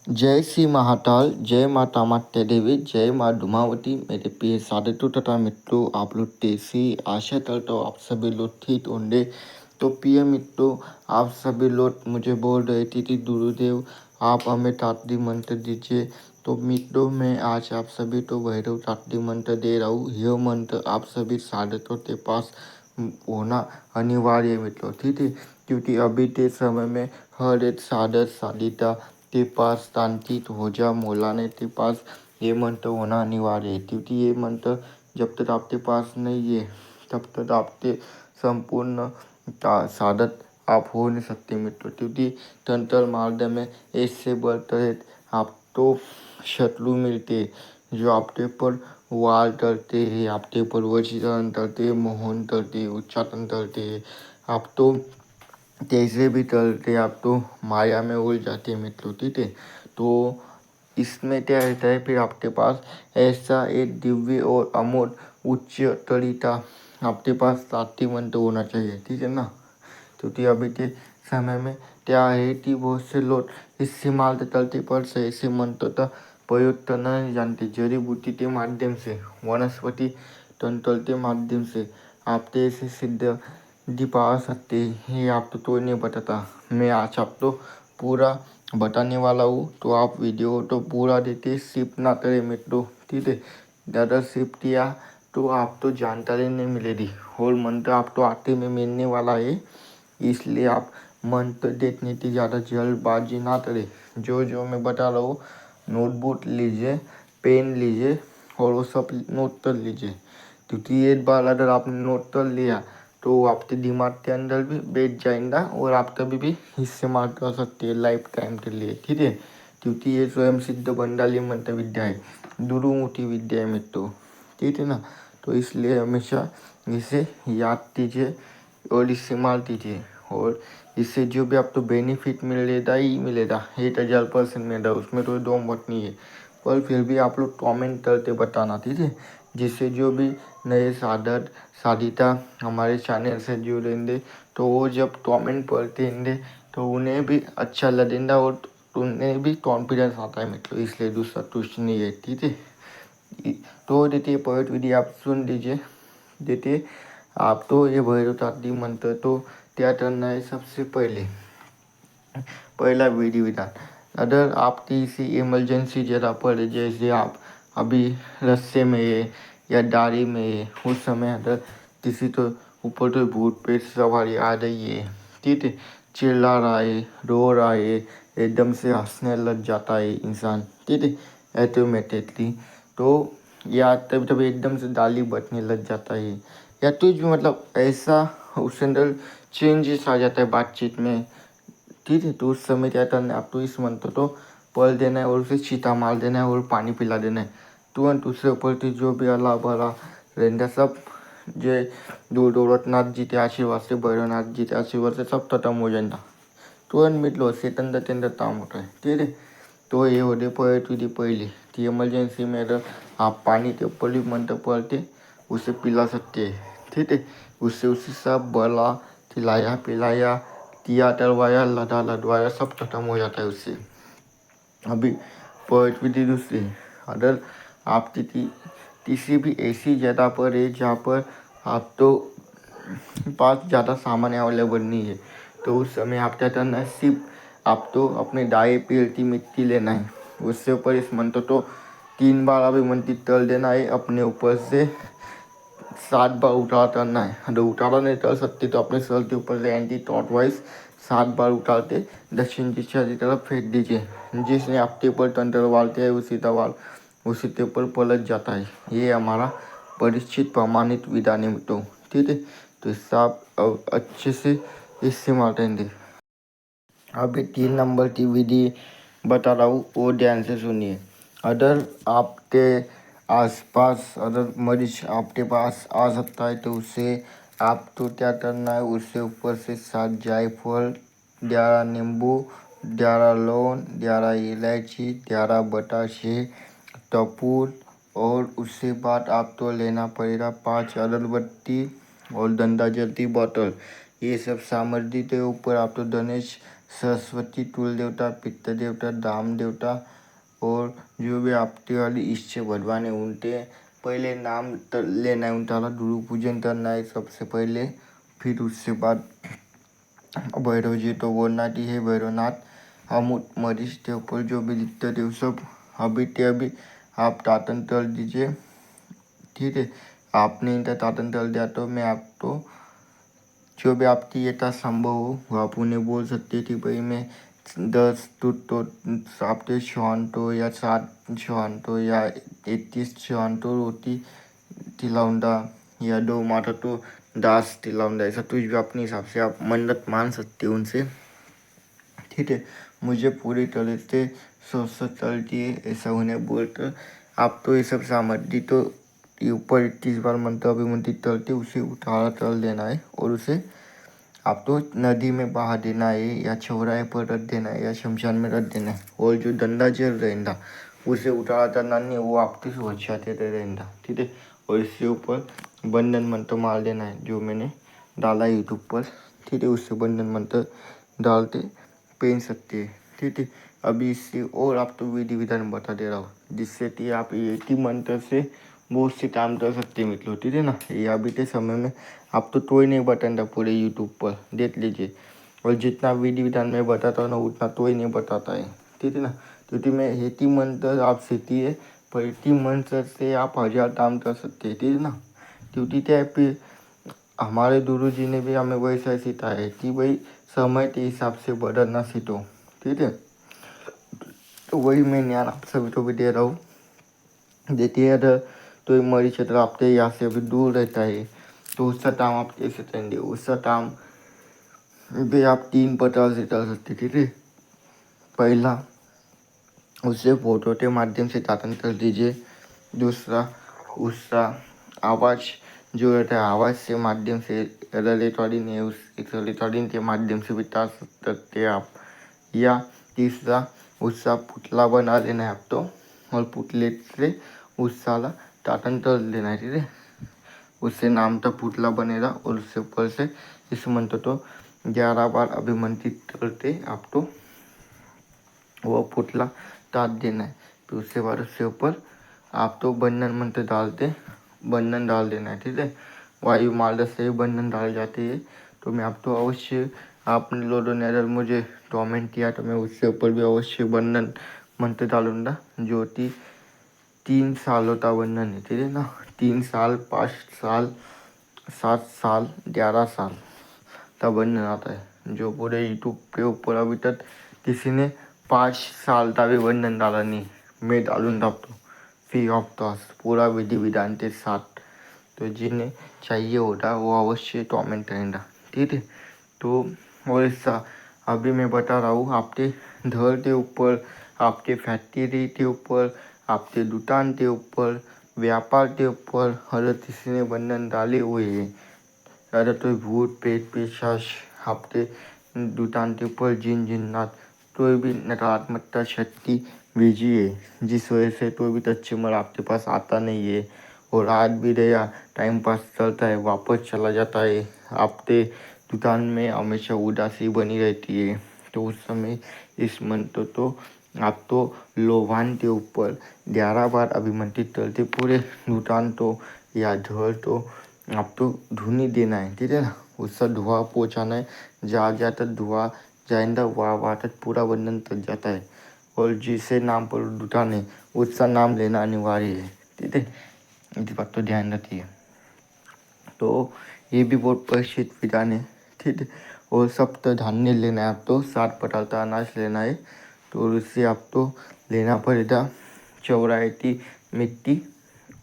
जय श्री महाकाल, जय माता मात्या देवी, जय माँ डुमावती। मेरे प्रिय साधु तथा मित्रों, आप लोग कैसी? आशा करता हूँ आप सभी लोग ठीक होंगे। तो प्रिय मित्रों, आप सभी लोग मुझे बोल रहे थे कि गुरुदेव आप हमें तात्री मंत्र दीजिए। तो मित्रों, मैं आज आप सभी को भैरव तात्री मंत्र दे रहा हूँ। यह मंत्र आप सभी साधकों के पास होना अनिवार्य है मित्रों, ठीक है। क्योंकि अभी के समय में हर एक साधक साधिका के पास तांत्रिक होजा मौलाने के पास ये मंत्र होना अनिवार्य है। क्योंकि ये मंत्र जब तक आपके पास नहीं है तब तक आपके संपूर्ण साधक आप हो नहीं सकते मित्रों। क्योंकि तंत्र मार्ग में ऐसे बर्तरे आपको शत्रु मिलते जो आपके पर वार करते हैं, आपके पर वशीकरण करते, मोहन करते, उच्चाटन करते। आप तो कैसे भी करते आप तो माया में उलझ जाते हैं मित्रों, ठीक है। तो इसमें क्या रहता है, फिर आपके पास ऐसा एक दिव्य और अमोघ उच्च तरीका आपके पास सात्विक मंत्र होना चाहिए, ठीक है ना। क्योंकि अभी के समय में क्या है कि बहुत से लोग इस्तेमाल करते पर सही से मंत्र का प्रयोग करना नहीं जानते। जड़ी बूटी के माध्यम से, वनस्पति तंत्र के माध्यम से आप ऐसे सिद्ध पा सकते हैं। ये आप तो नहीं बताता, मैं आज आप तो पूरा बताने वाला हूँ। तो आप वीडियो तो पूरा देते, सिप ना करें मित्रों, ठीक है। ज़्यादा सिप किया तो आप तो जानकारी नहीं मिलेगी और मंत्र आप तो आते में मिलने वाला है। इसलिए आप मंत्र देखने की ज़्यादा जल्दबाजी ना करें। जो जो मैं बता रहा हूँ, नोटबुक लीजिए, पेन लीजिए और वो सब नोट कर लीजिए। क्योंकि एक बार अगर आपने नोट कर लिया तो आपके दिमाग के अंदर भी बैठ जाएगा और आप कभी भी इस्तेमाल कर सकते हैं लाइफ टाइम के लिए, ठीक है। क्योंकि ये स्वयं सिद्ध बंडाली मंत्र विद्या है, दुरुमुखी विद्या है मित्रों, ठीक है ना। तो इसलिए हमेशा इसे याद कीजिए और इस्तेमाल कीजिए और इससे जो भी आपको बेनिफिट मिलेगा ही मिलेगा, 1000% मिलेगा, उसमें तो दो मत नहीं है। पर फिर भी आप लोग कमेंट करके बताना, ठीक है। जिससे जो भी नए साधक साधिका हमारे चैनल से जुड़ेंगे तो वो जब कमेंट पढ़ते होंगे तो उन्हें भी अच्छा लगेगा और उन्हें भी कॉन्फिडेंस आता है मित्रों। इसलिए दूसरा कुछ नहीं है, ठीक है। तो देखिए पॉइंट विधि आप सुन लीजिए। देखिए आप तो ये भैरव तात्री मंत्र तो क्या करना है, सबसे पहला विधि विधान। अगर आपकी इसी इमरजेंसी जगह पर, जैसे आप अभी रास्ते में है या गाड़ी में है, उस समय अगर किसी तो ऊपर तो भूत पेट सवारी आ रही है, ठीक है, चिल्ला रहा है, रो रहा है, एकदम से हंसने लग जाता है इंसान, ठीक है, ऑटोमेटिकली। तो या तब तब एकदम से गाली बजने लग जाता है या कुछ भी, मतलब ऐसा उसके अंदर चेंजेस आ जाता है बातचीत में, ठीक है। तो उस समय क्या करना है, आपको इस मंत्र तो पढ़ देना है और उसे छींटा मार देना है और पानी पिला देना है। तुरंत उससे ऊपर की जो भी अल्लाह भला रहता सब, जय दौलतनाथ जी के आशीर्वाद से, भैरवनाथ जी के आशीर्वाद से सब खत्म हो जाएगा। तुरंत मिट लो, से अंदर काम होता है, ठीक है। तो ये हो गई विधि पहली कि इमरजेंसी में अगर आप पानी के ऊपर भी मंत्र पढ़ के उसे पिला सकते हैं, ठीक है। उससे उसे सब बला खिलाया पिलाया किया डलवाया लदा लदवाया सब खत्म हो जाता है उससे। अभी पॉइंट विधि दूसरी, अगर आप किसी भी ऐसी जगह पर है जहाँ पर आप तो पास ज़्यादा सामान अवेलेबल नहीं है, तो उस समय आप क्या करना है, सिर्फ आप तो अपने दाएं पैर की मिट्टी लेना है, उससे ऊपर इस मंत्र तो 3 बार अभी मंत्रित कर देना है, अपने ऊपर से 7 बार उतार करना है। अगर उतारा नहीं कर सकते तो अपने सर के ऊपर से एंटी क्लॉक वाइज 7 बार उतारते दक्षिण दिशा की तरफ फेंक दीजिए। जिसने आपके ऊपर तंत्र वालते है उसी दवाल उसी के ऊपर पलट जाता है। ये हमारा परीक्षित प्रमाणित विधान है तो, ठीक है। तो इससे आप अच्छे से इस्तेमाल करेंगे। अभी 3 नंबर की विधि बता रहा हूँ, वो ध्यान से सुनिए। अगर आपके आसपास अगर मरीज आपके पास आ सकता है तो उससे आपको क्या करना है, उससे ऊपर से 7 जायफल, 11 नींबू, 11 लौंग, 11 इलायची, 11 बताशे, कपूर और उसके बाद आपको लेना पड़ेगा 5 अगरबत्ती और गंगा जल की बोतल। ये सब सामग्री के ऊपर आपको गणेश सरस्वती, तुल देवता, पित्त देवता, दाम देवता और जो भी आपके वाली इच्छा भगवान है उनके पहले नाम लेना है, उनका गुरु पूजन करना है सबसे पहले। फिर उसके बाद भैरव जी तो बोलना की है भैरवनाथ हम मरीज के ऊपर जो भी लिखते थे सब अभी के अभी आप तातन कर दीजिए, ठीक है। आपने इनका तातन कर दिया तो मैं आपको जो भी आपकी यथा संभव हो वो आप उन्हें बोल सकते कि भाई मैं 10 तो आपके छानतो या 7 छानतो या 31 छानतो रोटी खिलाऊंगा या 2 माथा तो दास खिलाऊंगा, ऐसा कुछ भी अपने हिसाब से आप मन्नत मान सकते हो उनसे, ठीक है। मुझे पूरी तरह से सोच चलती है ऐसा उन्हें बोलकर आप तो ये सब सामग्री तो ऊपर 31 बार मंत्र अभिमंत्रित करते उसे उठाड़ा चल देना है और उसे आप तो नदी में बहा देना है या चौराहे पर रख देना है या शमशान में रख देना है। और जो डंडा जल रहेगा उसे उठाड़ा चलना नहीं, वो आपकी सुरक्षा देते रहेगा, ठीक है। और इसके ऊपर बंधन मंत्र मार देना है जो मैंने डाला यूट्यूब पर, ठीक है। उससे बंधन मंत्र डालते पहन सकते हैं, ठीक है। अभी इससे और आप तो विधि विधान बता दे रहा हूँ जिससे कि आप एक ही मंत्र से बहुत से काम कर सकते हैं मित्रों, ठीक है ना। ये अभी के समय में आप तो ही नहीं बताता पूरे यूट्यूब पर देख लीजिए, और जितना विधि विधान में बताता हूँ ना उतना तो ही नहीं बताता है, ठीक है ना। क्योंकि मैं एक ही मंत्र आप सीखी है पर एक ही मंत्र से आप 1000 काम कर सकते हैं, ठीक है ना। क्योंकि क्या है फिर हमारे गुरु जी ने भी हमें वैसा सिखाया है कि भाई समय के हिसाब से बदलना सीखो, ठीक है। तो वही मैं ज्ञान आप सभी को भी दे रहा हूँ। देखिए अगर तो मरी क्षेत्र आपके यहाँ से अभी दूर रहता है तो उसका काम आप कैसे करेंगे, उसका काम भी आप 3 प्रकार से कर सकते, ठीक है। पहला उससे फोटो के माध्यम से तातन कर दीजिए। दूसरा उसका आवाज़ जो रहता है आवाज़ से माध्यम से रिकॉर्डिंग है उस रिकॉर्डिंग के माध्यम से भी ता सकते हैं आप। या तीसरा उसका पुतला बना लेना है आप तो, और पुतले से उसका तातन कर लेना है, ठीक है। उससे नाम का पुतला बनेगा और उससे ऊपर से इस मंत्र तो 11 बार अभिमंत्रित करते आप तो वो पुतला ताप देना है। फिर उसके बाद उसके ऊपर आप तो बंधन मंत्र डालते बंधन डाल देना है, ठीक है। वायु मार्ग से बंधन डाल जाते हैं तो मैं आप तो अवश्य आपने लोगों ने अगर मुझे कमेंट किया तो मैं उसके ऊपर भी अवश्य बंधन मंत्र डालूंगा जो कि 3 सालों का बंधन है, ठीक है ना। 3 साल 5 साल 7 साल 11 साल का बंधन आता है जो पूरे यूट्यूब के ऊपर अभी तक किसी ने 5 साल का भी बंधन डाला नहीं। मैं डालूंगा अब तो फ्री ऑफ कॉस्ट पूरा विधि विधान के साथ, तो जिन्हें चाहिए होता वो अवश्य कमेंट करेगा, ठीक है। तो और ऐसा अभी मैं बता रहा हूँ आपके घर के ऊपर, आपके फैक्ट्री के ऊपर, आपके दुकान के ऊपर, व्यापार के ऊपर अगर किसी ने बंधन डाले हुए हैं, अगर तो भूत पेट पिशाच आपके दुकान के ऊपर जिन जिन्नात कोई भी नकारात्मकता शक्ति भेजी है जिस वजह से कोई भी कस्टमर आपके पास आता नहीं है और आज भी रहा टाइम पास चलता है वापस चला जाता है, आपके दुकान में हमेशा उदासी बनी रहती है, तो उस समय इस मंत्र तो आप तो लोभान के ऊपर 11 बार अभिमंत्रित करते पूरे दुकान तो या घर तो आप तो धुनी देना है, ठीक है ना। उसका धुआं पहुँचाना है, जहाँ जहाँ तक धुआं जाएगा वहाँ वहाँ तक पूरा बंधन तक जाता है। और जिसे नाम पर दुकान है उसका नाम लेना अनिवार्य है, ठीक है। इस बात तो ध्यान रखिए। तो ये भी बहुत प्रसिद्ध विधान है, ठीक है। और सप्त धान्य लेना है आप तो 7 प्रकार का अनाज लेना है, तो उससे आप तो लेना पड़ेगा चौराहे की मिट्टी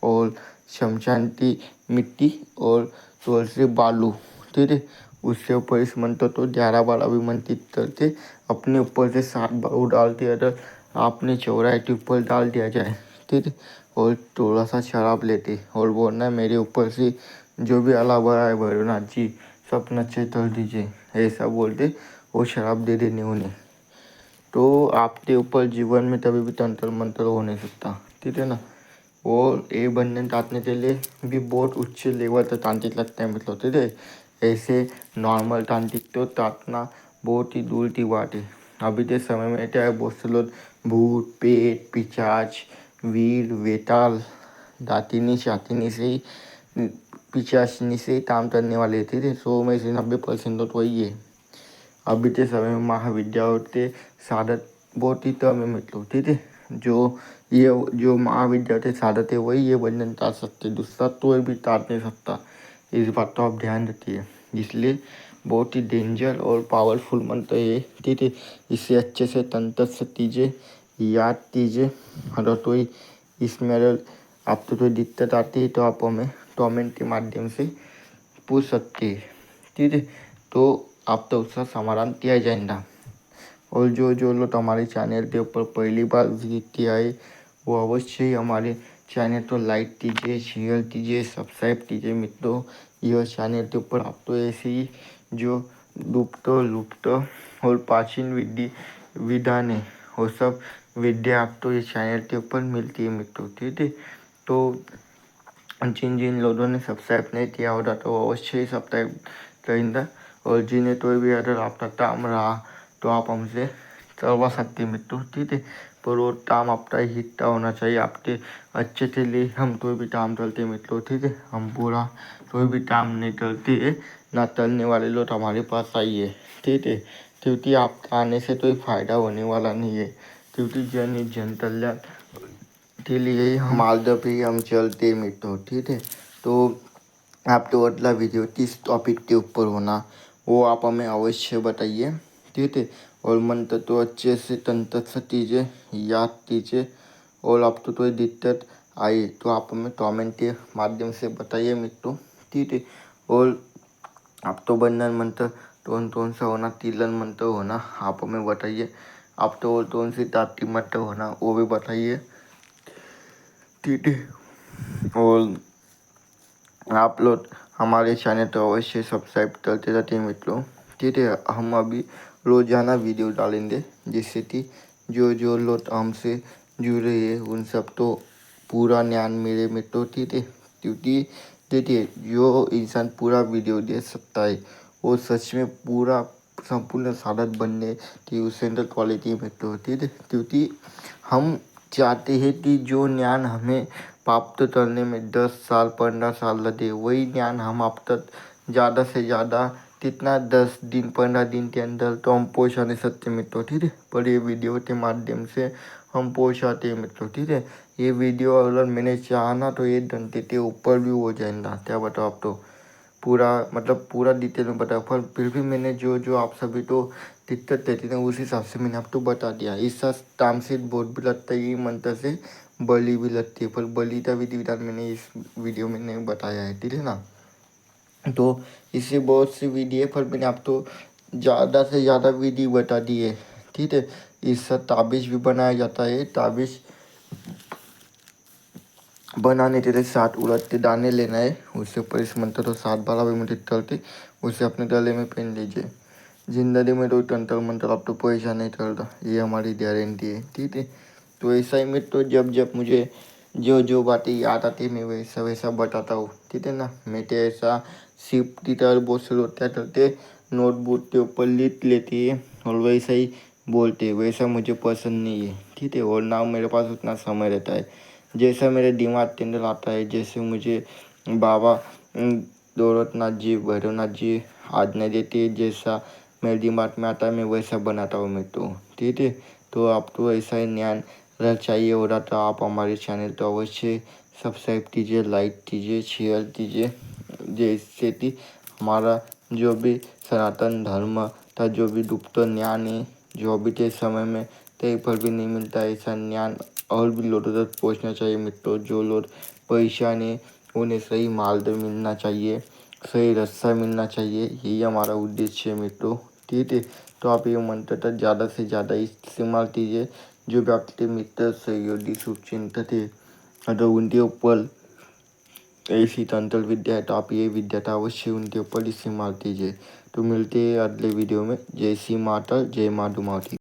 और शमशान की मिट्टी और थोड़े से बालू, ठीक है। उससे ऊपर इस मंत्र तो 11 बार अभिमंत्रित करके अपने ऊपर से 7 बार डालते अगर आपने चौराहे के ऊपर डाल दिया जाए, ठीक है। और थोड़ा सा शराब लेते और बोलना मेरे ऊपर से जो भी अलावा है भैरवनाथ जी सब नशे कर दीजिए, ऐसा बोलते वो शराब दे देने उन्हें, तो आपके ऊपर जीवन में कभी भी तंत्र मंत्र हो नहीं सकता, ठीक है ना। और ये बंधन काटने के लिए भी बहुत उच्च लेवल तक तांत्रिक लगता है मतलब, ठीक है। ऐसे नॉर्मल तांत्रिक तो काटना बहुत ही दूर की बात है। अभी के समय में क्या है, बहुत से लोग भूत पेट पिशाच वीर वेताल दातिनी शातिनी से ही पिशाचनी से ही काम करने वाले थे। 100 में से 90% तो वही है। अभी के समय में महाविद्यालय के साधक बहुत ही कम है मित्रों। ठीक है, जो महाविद्यालय के साधक है वही ये बंधन काट सकते, दूसरा तो भी काट नहीं सकता। इस बात तो आप ध्यान रखिए। इसलिए बहुत ही डेंजर और पावरफुल मंत्र है। ठीक है, इसे अच्छे से तंत्र से कीजिए, याद कीजिए। अगर कोई इसमें अगर आपको कोई दिक्कत आती है तो आप हमें कमेंट के माध्यम से पूछ सकते हैं। ठीक है, तो आप तो उसका समाधान किया जाएगा। और जो लोग हमारे चैनल के ऊपर पहली बार विजिट किया है वो अवश्य ही हमारे चैनल को लाइक कीजिए, शेयर कीजिए, सब्सक्राइब कीजिए मित्रों। यह चैनल के ऊपर आप तो ऐसे ही जो लुप्त और प्राचीन विधान है वो सब विद्या आप तो इस चैनल के ऊपर मिलती है मित्रों। ठीक है, तो जिन लोगों ने सब्सक्राइब नहीं किया होगा तो अवश्य ही सब्सक्राइब करेंगे। और जिन्हें तो भी अगर आपका काम रहा तो आप हमसे करवा सकते मित्रों। ठीक है, पर वो काम आपका हिस्सा होना चाहिए आपके अच्छे के लिए। हम तो भी काम करते मित्रों। ठीक है, हम पूरा कोई भी काम नहीं करते है ना करने वाले लोग हमारे पास आइए। ठीक है, क्योंकि आप आने से कोई फायदा होने वाला नहीं है, क्योंकि जन कल्याण के लिए ही मालदह पे हम चलते मित्रों। ठीक है, तो आप तो अगला वीडियो किस टॉपिक के ऊपर होना वो आप हमें अवश्य बताइए। ठीक है, और मंत्र तो अच्छे से तंत्र से कीजिए, याद कीजिए। और आपको कोई दिक्कत आई तो आप हमें कमेंट के माध्यम से बताइए मित्रों। ठीक है, और आप तो बंधन मंत्र कौन सा होना, तिलन मंत्र होना आप हमें बताइए। आप तो और कौन सी ताती मंत्र होना वो भी बताइए। ठीक है, और आप लोग हमारे चैनल तो अवश्य सब्सक्राइब करते रहते हैं मित्रों। ठीक है, हम अभी रोजाना वीडियो डालेंगे जिससे कि जो लोग हमसे जुड़े हैं उन सब तो पूरा ज्ञान मिले मित्रों। ठीक है, क्योंकि देखिए जो इंसान पूरा वीडियो देख सकता है वो सच में पूरा संपूर्ण साधक बनने की उस अंदर क्वालिटी मित्रों। ठीक है, क्योंकि हम चाहते हैं कि जो ज्ञान हमें प्राप्त करने में 10 साल 15 साल लगे वही ज्ञान हम आप तक ज़्यादा से ज़्यादा कितना 10 दिन 15 दिन के अंदर तो हम पहुँचा नहीं सकते मित्रों। ठीक है, पर ये वीडियो के माध्यम से हम पहुँचाते हैं मित्रों। ठीक है, ये वीडियो अगर मैंने चाहा ना तो 1 घंटे के ऊपर भी हो जाएगा। क्या बताओ, आप तो पूरा मतलब पूरा डिटेल में बताया, पर फिर भी मैंने जो आप सभी तो दिक्कत रहती ना उस हिसाब से मैंने आपको बता दिया। इस काम से बोध भी लगता है, ये मंत्र से बलि भी लगती है, पर बलि का विधि विधान मैंने इस वीडियो में नहीं बताया है। ठीक है ना, तो इससे बहुत सी विधि है पर मैंने आपको ज़्यादा से ज़्यादा विधि बता दी है। ठीक है, इससे ताबिज भी बनाया जाता है। ताबिज बनाने के लिए 7 उड़द के दाने लेना है, उसके ऊपर इस मंत्र तो 7 बार अभिमंत्रित करके उसे अपने गले में पहन लीजिए। जिंदगी में कोई तंत्र मंत्र आप तो पैसा नहीं चलता, ये हमारी गारंटी है। ठीक है, तो ऐसा ही में तो जब मुझे जो बातें याद आती है मैं वैसा वैसा बताता हूँ। ठीक है ना, मैं तो ऐसा सिर्फ की तरह बहुत से लोग क्या करते नोटबुक के ऊपर लिख लेती है और वैसा ही बोलते, वैसा मुझे पसंद नहीं है। ठीक है, और ना मेरे पास उतना समय रहता है। जैसा मेरे दिमाग के अंदर आता है, जैसे मुझे बाबा दौलतनाथ जी भैरवनाथ जी आज्ञा देती है, जैसा मेरे दिमाग में आता है मैं वैसा बनाता हूँ मैं तो। ठीक है, तो आपको ऐसा ही ज्ञान अगर चाहिए हो रहा तो आप हमारे चैनल तो अवश्य सब्सक्राइब कीजिए, लाइक कीजिए, शेयर कीजिए, जैसे कि हमारा जो भी सनातन धर्म का जो भी गुप्त ज्ञान है जो अभी के समय में कहीं पर भी नहीं मिलता है, ऐसा ज्ञान और भी लोगों तक पहुँचना चाहिए मित्रों। जो लोग परेशान है उन्हें सही मार्ग मिलना चाहिए, सही रास्ता मिलना चाहिए, यही हमारा उद्देश्य है मित्रों। ठीक है, तो आप ये मंत्र तक ज़्यादा से ज़्यादा इस्तेमाल कीजिए। जो भी आपके मित्र सहयोगी शुभचिंतक थे अगर उनके ऊपर ऐसी तंत्र विद्या है तो आप ये विद्या था अवश्य उनके ऊपर इस्तेमाल कीजिए। तो मिलते हैं अगले वीडियो में। जय श्री माता, जय माँ डुमावती।